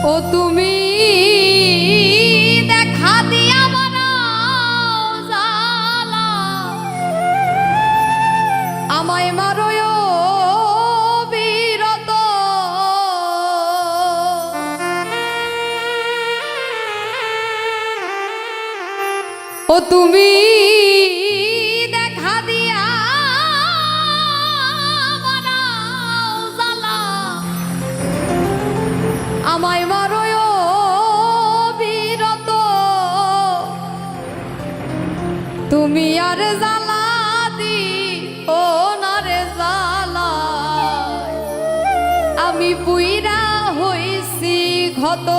ও তুমি দেখা দিয়া বানাও জালা, আমায় মারোয় বিরত। ও তুমি দেখা দিয়া বানাও জালা, আমায় মারোয় বিরত। তুমি আর জ্বালা দিও না রে জ্বালা, আমি পুইরা হইছি ক্ষত।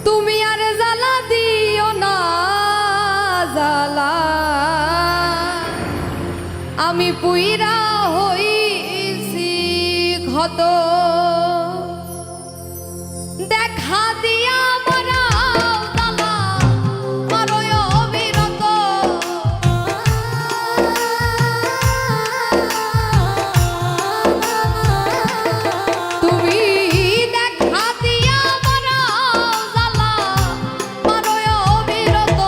তুমি আর জ্বালা দিও না জ্বালা, আমি পুইরা হইছি ক্ষত। দেখা দিয়া বানাও জালা, মারোয় বিরত। তুমি দেখা দিয়া বানাও জালা, মারোয় বিরত।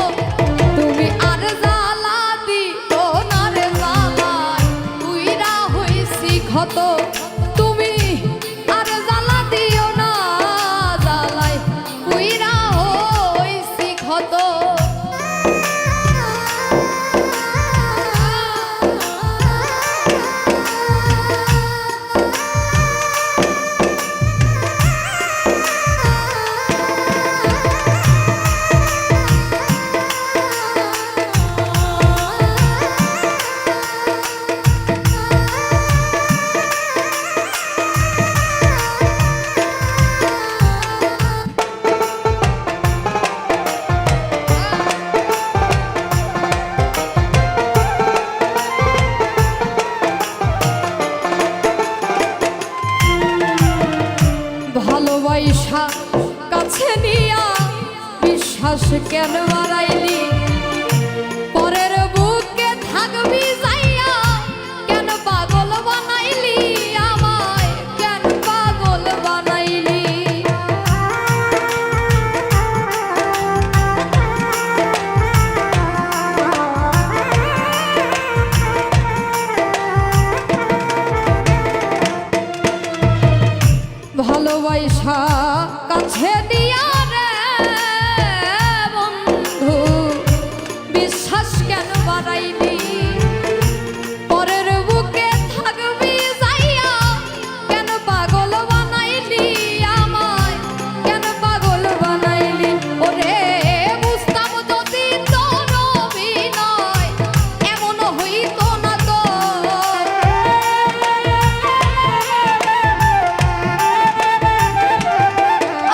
তুমি আর জ্বালা দিও না রে জ্বালা, পুইরা হইছি ক্ষত। তুমি আর জ্বালা দিও না জ্বালায়, পুইরা হইছি ক্ষত। ভালোবাসা কাছে নিয়া বিশ্বাস কেন বাড়াইলি, পরের বুকে থাকবি যাইয়া কেন পাগল বানাইলি, আমায় কেন পাগল বানাইলি। ভালোবাসা কাছে দিয়া রে বন্ধু বিশ্বাস কেন বাড়াইলি, পরের বুকে থাকবি যাইয়া কেন পাগল বানাইলি, আমায় কেন পাগল বানাইলি। ওরে বুঝতাম যদি তোর অভিনয় এমন হইতো না তো,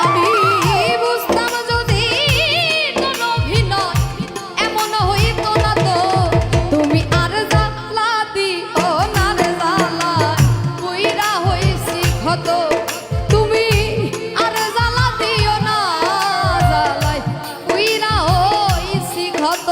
আমি বুঝতাম যদি তোর অভিনয় এমন হইতো না তো। তুমি আর জ্বালা দিও না রে জ্বালা, পুইরা হইছি ক্ষত। তুমি আর জ্বালা দিও না জ্বালায়, পুইরা হইছি ক্ষত।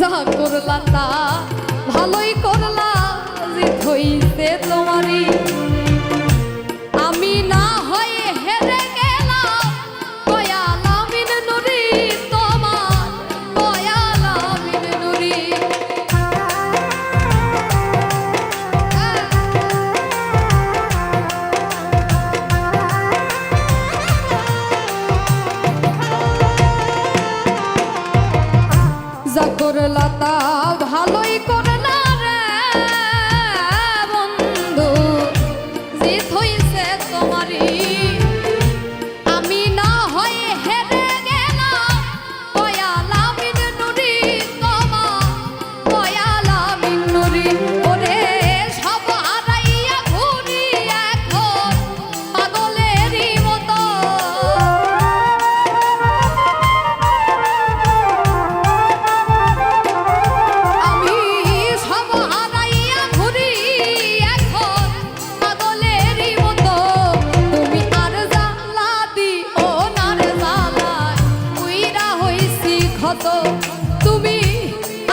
যা করলা তা ভালোই করলা, জিত হইছে তোমারই। আমি না হয়ে হেরে গেলাম, দয়াল আমিন নুরি তোমার, দয়াল আমিন নুরি। যা করলা তা ভালোই করলা রে বন্ধু, জিত হইছে তোমারই। আমি না হয় হেরে গেলাম দয়াল আমিন নুরি, তোমার দয়াল আমিন নুরি। ওরে সব হারাইয়া ঘুরি এখন পাগলেরই মতো। আমি সব হারাইয়া ঘুরি এখন পাগলেরই মতো। তুমি আর জ্বালা দিও না রে জ্বালায় উইরা হইছি ক্ষত। তুমি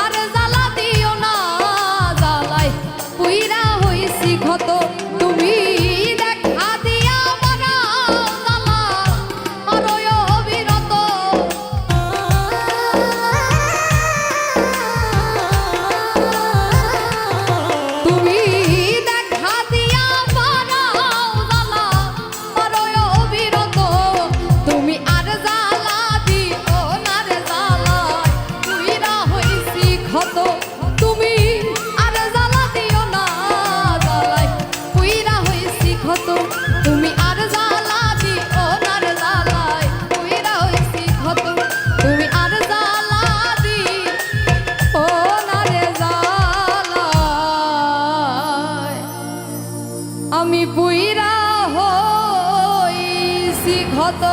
আর জ্বালা দিও না জ্বালায় উইরা হইছি ক্ষত। তুমি দেখা দিয়া বানাও জ্বালা আরো অবিরত। তুমি দেখা দিয়া বানাও জ্বালা আরো অবিরত। তুমি আর জ্বালা দিও না রে জ্বালায় উইরা হইছি ক্ষত। তুমি আর জ্বালা দিও না জ্বালায় উইরা হইছি ক্ষত। তুমি আর জ্বালা দিও না রে জ্বালায় উইরা হইছি ক্ষত। তুমি আর জ্বালা দিও না রে জ্বালায় আমি পুইরা হইছি ক্ষত।